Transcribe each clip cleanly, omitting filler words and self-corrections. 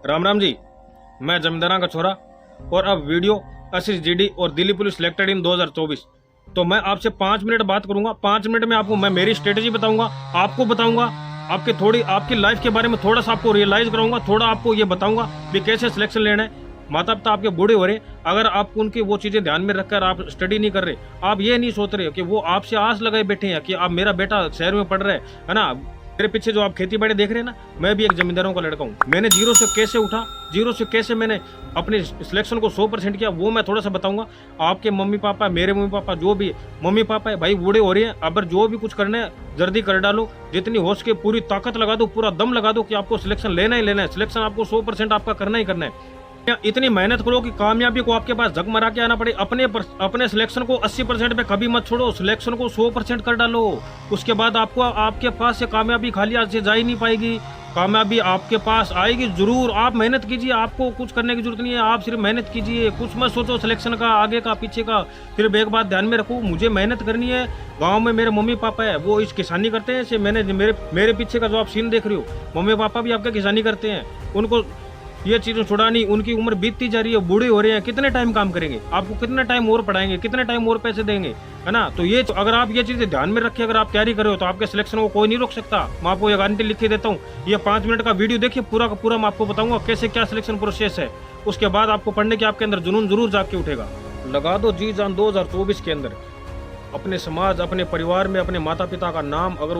राम राम जी। मैं जमींदारा का छोरा और अब वीडियो आशीष जीडी और दिल्ली पुलिस सिलेक्टेड इन 2024। तो मैं आपसे 5 मिनट बात करूंगा। 5 मिनट में आपको मैं मेरी स्ट्रेटेजी बताऊंगा, आपको बताऊंगा आपके थोड़ी आपकी लाइफ के बारे में थोड़ा सा आपको रियलाइज कराऊंगा, थोड़ा आपको ये बताऊंगा कि कैसे सिलेक्शन लेना है। माता पिता आपके बूढ़े हो रहे हैं, अगर आप उनकी वो चीजें ध्यान में रखकर आप स्टडी नहीं कर रहे, आप ये नहीं सोच रहे कि वो आपसे आस लगाए बैठे हैं कि आप मेरा बेटा शहर में पढ़ रहा है ना। मेरे पीछे जो आप खेती बाड़ी देख रहे हैं ना, मैं भी एक जमींदारों का लड़का हूँ। मैंने जीरो से कैसे उठा, जीरो से कैसे मैंने अपने सिलेक्शन को 100% किया, वो मैं थोड़ा सा बताऊंगा। आपके मम्मी पापा, मेरे मम्मी पापा, जो भी मम्मी पापा है भाई बूढ़े हो रहे हैं, अब जो भी कुछ करना है जल्दी कर डालो, जितनी हो सके पूरी ताकत लगा दो, पूरा दम लगा दो कि आपको सिलेक्शन लेना ही लेना है। सिलेक्शन आपको 100% आपका करना ही करना है। इतनी मेहनत करो कि कामयाबी को आपके पास झकमरा के आना पड़े। अपने सिलेक्शन को 80% पे कभी मत छोड़ो, सिलेक्शन को 100% कर डालो। उसके बाद आपको आपके पास से कामयाबी खाली हाथ से जा ही नहीं पाएगी, कामयाबी आपके पास आएगी जरूर। आप मेहनत कीजिए, आपको कुछ करने की जरूरत नहीं है, आप सिर्फ मेहनत कीजिए, कुछ मत सोचो सिलेक्शन का, आगे का पीछे का। सिर्फ एक बात ध्यान में रखो, मुझे मेहनत करनी है। गांव में मेरे मम्मी पापा है, वो इस किसानी करते हैं। से मैंने मेरे पीछे का जो आप सीन देख रहे हो, मम्मी पापा भी आपके किसानी करते हैं। उनको ये चीजें छुड़ानी, उनकी उम्र बीतती जा रही है, बूढ़े हो रहे हैं, कितने टाइम काम करेंगे, आपको कितने टाइम और पढ़ाएंगे, कितने टाइम और पैसे देंगे, है ना। तो ये अगर आप ये चीजें ध्यान में रखिए, अगर आप तैयारी कर रहे हो तो आपके सिलेक्शन को कोई नहीं रोक सकता। मैं आपको ये गारंटी लिख के देता हूँ। ये 5 मिनट का वीडियो देखिए, पूरा का पूरा मैं आपको बताऊंगा कैसे क्या सिलेक्शन प्रोसेस है। उसके बाद आपको पढ़ने के आपके अंदर जुनून जरूर जाग के उठेगा। लगा दो जी जान 2024 के अंदर। अपने समाज, अपने परिवार में अपने माता पिता का नाम, अगर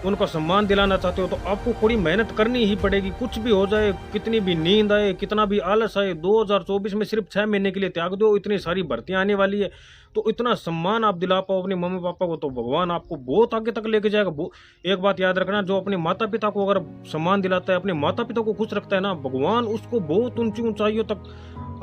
उनका सम्मान दिलाना चाहते हो तो आपको थोड़ी मेहनत करनी ही पड़ेगी। कुछ भी हो जाए, कितनी भी नींद आए, कितना भी आलस आए, 2024 में सिर्फ 6 महीने के लिए त्याग दो। इतनी सारी भर्तियां आने वाली है, तो इतना सम्मान आप दिला पाओ अपने मम्मी पापा को, तो भगवान आपको बहुत आगे तक लेके जाएगा। एक बात याद रखना, जो अपने माता पिता को अगर सम्मान दिलाता है, अपने माता पिता को खुश रखता है ना, भगवान उसको बहुत ऊंची ऊंचाइयों तक।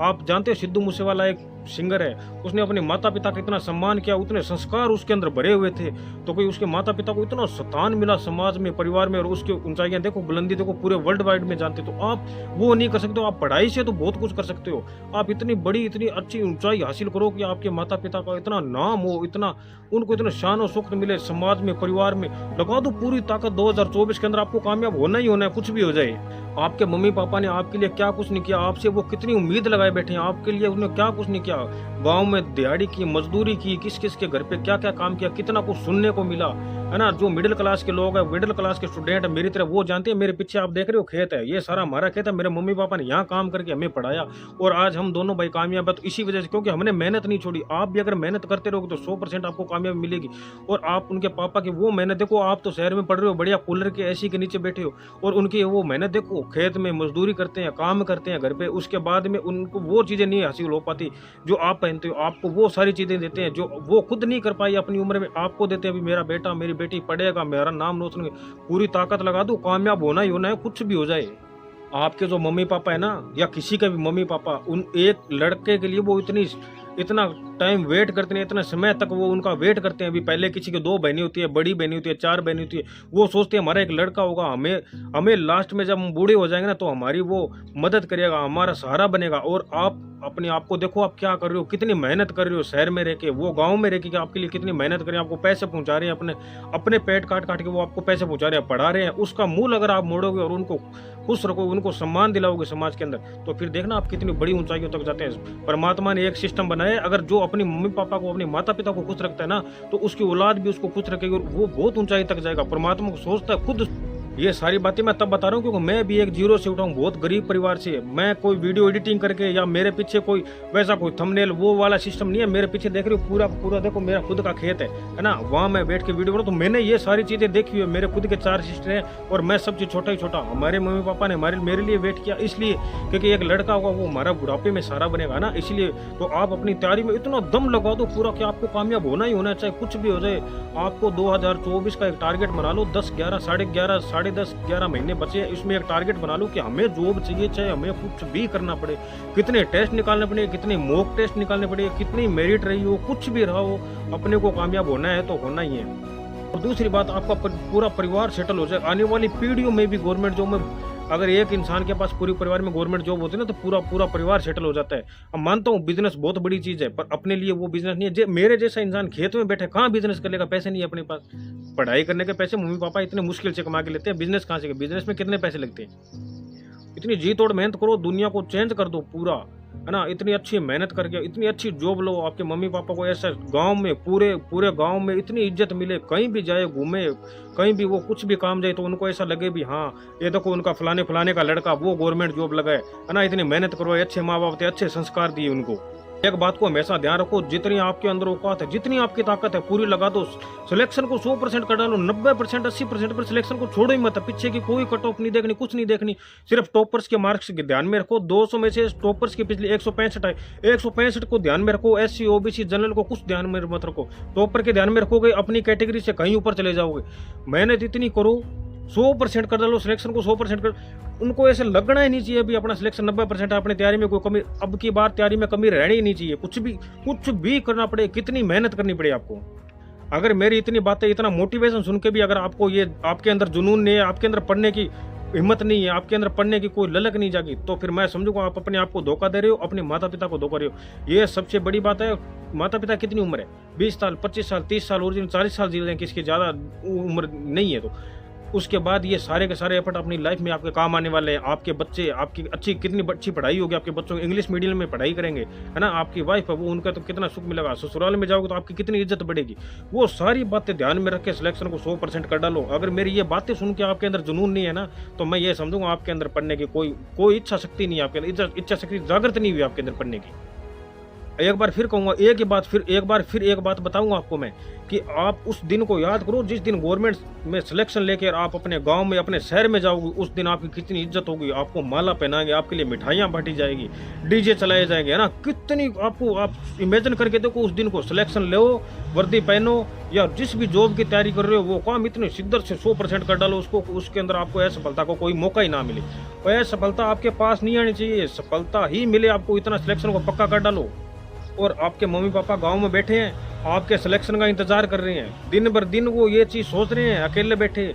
आप जानते हैं सिद्धू मूसेवाला एक सिंगर है, उसने अपने माता पिता का इतना सम्मान किया, उतने संस्कार उसके अंदर भरे हुए थे, तो कोई उसके माता पिता को इतना स्थान मिला समाज में, परिवार में, और उसकी ऊंचाइयां देखो, बुलंदी देखो, पूरे वर्ल्ड वाइड में जानते। तो आप वो नहीं कर सकते हो, आप पढ़ाई से तो बहुत कुछ कर सकते हो। आप इतनी बड़ी, इतनी अच्छी ऊंचाई हासिल करो कि आपके माता पिता का इतना नाम हो, इतना उनको इतना शान और सुख मिले समाज में, परिवार में। लगा दो पूरी ताकत, 2024 के अंदर आपको कामयाब होना ही होना है, कुछ भी हो जाए। आपके मम्मी पापा ने आपके लिए क्या कुछ नहीं किया, आपसे वो कितनी उम्मीद लगाए बैठे हैं, आपके लिए उन्होंने क्या कुछ नहीं किया। गांव में दिहाड़ी की, मजदूरी की, किस किस के घर पे क्या क्या काम किया, कितना कुछ सुनने को मिला, है ना। जो मिडिल क्लास के लोग हैं, मिडिल क्लास के स्टूडेंट है मेरी तरह, वो जानते हैं। मेरे पीछे आप देख रहे हो खेत है, ये सारा हमारा खेत है। मेरे मम्मी पापा ने यहाँ काम करके हमें पढ़ाया, और आज हम दोनों भाई कामयाब है, तो इसी वजह से, क्योंकि हमने मेहनत नहीं छोड़ी। आप भी अगर मेहनत करते रहोगे तो 100% आपको कामयाबी मिलेगी। और आप उनके पापा की वो मेहनत देखो, आप तो शहर में पढ़ रहे हो, बढ़िया कूलर के एसी के नीचे बैठे हो, और उनकी वो मेहनत देखो, खेत में मजदूरी करते हैं, काम करते हैं घर पे, उसके बाद में उनको वो चीजें नहीं हासिल हो पाती जो आप पहनते हो। आपको वो सारी चीजें देते हैं जो वो खुद नहीं कर पाई अपनी उम्र में, आपको देते हैं। अभी मेरा बेटा, मेरी बेटी पढ़ेगा, मेरा नाम रोशन, पूरी ताकत लगा दो, कामयाब होना ही होना है, कुछ भी हो जाए। आपके जो मम्मी पापा है ना, या किसी का भी मम्मी पापा, उन एक लड़के के लिए वो इतना टाइम वेट करते हैं, इतना समय तक वो उनका वेट करते हैं। अभी पहले किसी की 2 बहनें होती है, बड़ी बहनें होती है, 4 बहनें होती है, वो सोचते हैं हमारा एक लड़का होगा, हमें लास्ट में जब हम बूढ़े हो जाएंगे ना, तो हमारी वो मदद करेगा, हमारा सहारा बनेगा। और आप अपने आप को देखो, आप क्या कर रहे हो, कितनी मेहनत कर रहे हो शहर में रह के, वो गाँव में रह के आपके लिए कितनी मेहनत कर रहे हैं, आपको पैसे पहुंचा रहे हैं, अपने पेट काट काट के वो आपको पैसे पहुंचा रहे हैं, पढ़ा रहे हैं। उसका मूल अगर आप मोड़ोगे और उनको खुश रखोगे, उनको सम्मान दिलाओगे समाज के अंदर, तो फिर देखना आप कितनी बड़ी ऊंचाइयों तक जाते हैं। परमात्मा ने एक सिस्टम बनाया है, अगर जो अपनी मम्मी पापा को, अपने माता पिता को खुश रखता है ना, तो उसकी औलाद भी उसको खुश रखेगी, और वो बहुत ऊंचाई तक जाएगा। परमात्मा को सोचता है खुद। ये सारी बातें मैं तब बता रहा हूँ क्योंकि मैं भी एक जीरो से उठा हूँ, बहुत गरीब परिवार से। मैं कोई वीडियो एडिटिंग करके, या मेरे पीछे कोई वैसा कोई थंबनेल वो वाला सिस्टम नहीं है। मेरे पीछे देख रहे हो, पूरा पूरा देखो, मेरा खुद का खेत है ना, वहाँ मैं बैठ के वीडियो बनाऊँ। तो मैंने ये सारी चीजें देखी हुई है। मेरे खुद के 4 सिस्टर हैं, और मैं सबसे छोटा ही छोटा। हमारे मम्मी पापा ने मेरे लिए वेट किया, इसलिए क्योंकि एक लड़का होगा वो हमारा बुढ़ापे में सहारा बनेगा ना, इसलिए। तो आप अपनी तैयारी में इतना दम लगा दो पूरा कि आपको कामयाब होना ही होना है, चाहे कुछ भी हो जाए। आपको 2024 का एक टारगेट बना लो, 10, 11, 11.5, 10.5, 11 महीने बचे हैं, इसमें एक टारगेट बना लो कि हमें जॉब चाहिए, चाहे हमें कुछ भी करना पड़े, कितने टेस्ट निकालने पड़े, कितने मॉक टेस्ट निकालने पड़े, कितनी मेरिट रही हो, कुछ भी रहा हो, अपने को कामयाब होना है तो होना ही है। और दूसरी बात, आपका पूरा परिवार सेटल हो जाए। आने वाली पीढ़ियों में भी गवर्नमेंट जॉब में, अगर एक इंसान के पास पूरे परिवार में गवर्नमेंट जॉब होती है ना, तो पूरा परिवार सेटल हो जाता है। अब मानता हूँ बिजनेस बहुत बड़ी चीज है, पर अपने लिए वो बिजनेस नहीं है। मेरे जैसा इंसान खेत में बैठे कहाँ बिजनेस कर लेगा, पैसे नहीं है अपने पास। पढ़ाई करने के पैसे मम्मी पापा इतने मुश्किल से कमा के लेते हैं, बिजनेस कहाँ से? बिजनेस में कितने पैसे लगते हैं? इतनी जी तोड़ मेहनत करो, दुनिया को चेंज कर दो पूरा, है ना। इतनी अच्छी मेहनत करके इतनी अच्छी जॉब लो, आपके मम्मी पापा को ऐसा गांव में पूरे पूरे गांव में इतनी इज्जत मिले, कहीं भी जाए घूमे, कहीं भी वो कुछ भी काम जाए तो उनको ऐसा लगे भी हाँ ये देखो उनका फलाने फलाने का लड़का वो गवर्नमेंट जॉब लगा है ना। इतनी मेहनत करो, अच्छे माँ बाप थे, अच्छे संस्कार दिए उनको। एक बात को हमेशा ध्यान रखो, जितनी आपके अंदर औकात है, जितनी आपकी ताकत है पूरी लगा दो। सिलेक्शन को 100% कर डालो, 90% 80% पर सिलेक्शन को छोड़ो ही मत। पीछे की कोई कट ऑफ नहीं देखनी, कुछ नहीं देखनी, सिर्फ टॉपर्स के मार्क्स के ध्यान में रखो। 200 में से टॉपर्स की पिछली 165 है, 165 को ध्यान में रखो। SC OBC जनरल को कुछ ध्यान में मत रखो, टॉपर के ध्यान में रखोगे अपनी कैटेगरी से कहीं ऊपर चले जाओगे। मेहनत इतनी करो, 100% कर डालो सिलेक्शन को, 100% कर। उनको ऐसे लगना ही नहीं चाहिए भी अपना सिलेक्शन 90% है, अपनी तैयारी में कोई कमी, अब की बार तैयारी में कमी रहनी ही नहीं चाहिए। कुछ भी करना पड़े, कितनी मेहनत करनी पड़े आपको। अगर मेरी इतनी बातें, इतना मोटिवेशन सुन के भी अगर आपको ये आपके अंदर जुनून नहीं है, आपके अंदर पढ़ने की हिम्मत नहीं है, आपके अंदर पढ़ने की कोई ललक नहीं जागी, तो फिर मैं समझूंगा आप अपने आप को धोखा दे रहे हो, अपने माता पिता को धोखा दे रहे हो। ये सबसे बड़ी बात है। माता पिता कितनी उम्र है, 20 साल 25 साल 30 साल और 40 साल जी रहे हैं, किसकी ज़्यादा उम्र नहीं है। तो उसके बाद ये सारे के सारे एफर्ट अपनी लाइफ में आपके काम आने वाले हैं। आपके बच्चे, आपकी अच्छी कितनी अच्छी पढ़ाई होगी, आपके बच्चों इंग्लिश मीडियम में पढ़ाई करेंगे, है ना। आपकी वाइफ है वो, उनका तो कितना सुख मिलेगा। ससुराल में जाओगे तो आपकी कितनी इज्जत बढ़ेगी। वो सारी बातें ध्यान में रख के सिलेक्शन को 100% कर डालो। अगर मेरी ये बातें सुन के आपके अंदर जुनून नहीं है ना, तो मैं ये समझूंगा आपके अंदर पढ़ने की कोई इच्छा शक्ति नहीं है, आपके अंदर इच्छा शक्ति जागृत नहीं हुई आपके अंदर पढ़ने की। एक बार फिर कहूंगा, एक बात बताऊंगा आपको मैं, कि आप उस दिन को याद करो जिस दिन गवर्नमेंट में सिलेक्शन लेकर आप अपने गांव में, अपने शहर में जाओगे। उस दिन आपकी कितनी इज्जत होगी, आपको माला पहनाएंगे, आपके लिए मिठाइयाँ बांटी जाएगी, डीजे चलाए जाएंगे, है ना। कितनी आपको, आप इमेजिन करके देखो उस दिन को। सिलेक्शन लो, वर्दी पहनो, या जिस भी जॉब की तैयारी कर रहे हो वो काम इतनी शिद्दत से 100% कर डालो उसको, उसके अंदर आपको असफलता को कोई मौका ही ना मिले। और असफलता आपके पास नहीं आनी चाहिए, सफलता ही मिले आपको। इतना सिलेक्शन को पक्का कर डालो। और आपके मम्मी पापा गांव में बैठे हैं, आपके सिलेक्शन का इंतजार कर रहे हैं। दिन भर दिन वो ये चीज़ सोच रहे हैं, अकेले बैठे,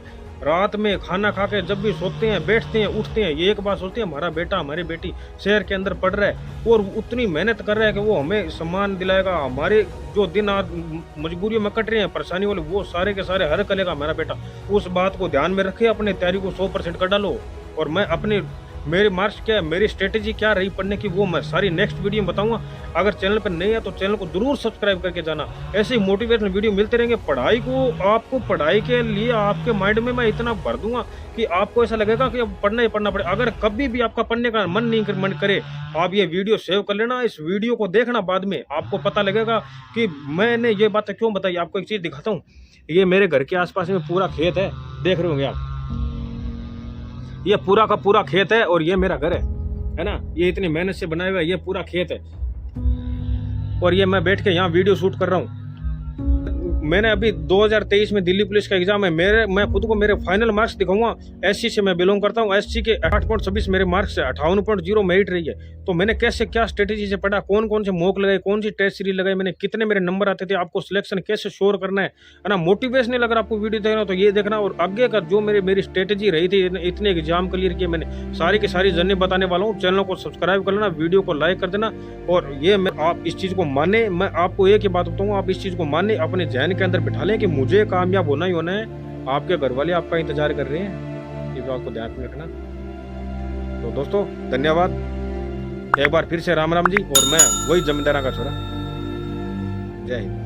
रात में खाना खा के जब भी सोते हैं, बैठते हैं, उठते हैं, ये एक बात सोचते हैं, हमारा बेटा हमारी बेटी शहर के अंदर पढ़ रहा है और उतनी मेहनत कर रहा है कि वो हमें सम्मान दिलाएगा। हमारे जो दिन आज मजबूरियों में कट रहे हैं, परेशानी वाले, वो सारे के सारे हर करेगा हमारा बेटा। उस बात को ध्यान में रखे, अपने तैयारी को 100% कर डालो। और मैं अपने मेरे मार्क्स क्या है, मेरी स्ट्रेटेजी क्या रही पढ़ने की, वो मैं सारी नेक्स्ट वीडियो में बताऊंगा। अगर चैनल पर नहीं है तो चैनल को जरूर सब्सक्राइब करके जाना। ऐसे ही मोटिवेशनल वीडियो मिलते रहेंगे। पढ़ाई को, आपको पढ़ाई के लिए आपके माइंड में मैं इतना भर दूंगा कि आपको ऐसा लगेगा कि अब पढ़ना ही पढ़ना पड़े। अगर कभी भी आपका पढ़ने का मन करे, आप ये वीडियो सेव कर लेना, इस वीडियो को देखना, बाद में आपको पता लगेगा कि मैंने ये बातें क्यों बताई। आपको एक चीज़ दिखाता हूँ, ये मेरे घर के आसपास में पूरा खेत है, देख रहे होंगे आप, ये पूरा का पूरा खेत है और ये मेरा घर है ना। ये इतनी मेहनत से बनाया हुआ है, ये पूरा खेत है और ये मैं बैठ के यहाँ वीडियो शूट कर रहा हूँ। मैंने अभी 2023 में दिल्ली पुलिस का एग्जाम है, मैं खुद को मेरे फाइनल मार्क्स दिखाऊंगा। SC से मैं बिलोंग करता हूँ, SC के 8.26 मेरे मार्क्स है, 58.0 मेरिट रही है। तो मैंने कैसे क्या स्ट्रेटेजी से पढ़ा, कौन कौन से मॉक लगाए, कौन सी टेस्ट सीरीज लगाई मैंने, कितने मेरे नंबर आते थे, आपको सिलेक्शन कैसे श्योर करना है ना। मोटिवेशनल अगर आपको वीडियो देखना तो ये देखना। और आगे का जो मेरी स्ट्रेटेजी रही थी, इतने एग्जाम क्लियर किए मैंने, सारी की सारी जर्नी बताने वाला हूँ। चैनल को सब्सक्राइब कर लेना, वीडियो को लाइक कर देना। और ये आप इस चीज़ को माने, मैं आपको एक ही बात बताऊँगा, आप इस चीज़ को माने, अपने जहन के अंदर बिठा लें कि मुझे कामयाब होना ही होना है। आपके घर वाले आपका इंतजार कर रहे हैं, ये बात को ध्यान में रखना। तो दोस्तों धन्यवाद, एक बार फिर से राम राम जी। और मैं वही जमींदारा का छोरा। जय हिंद।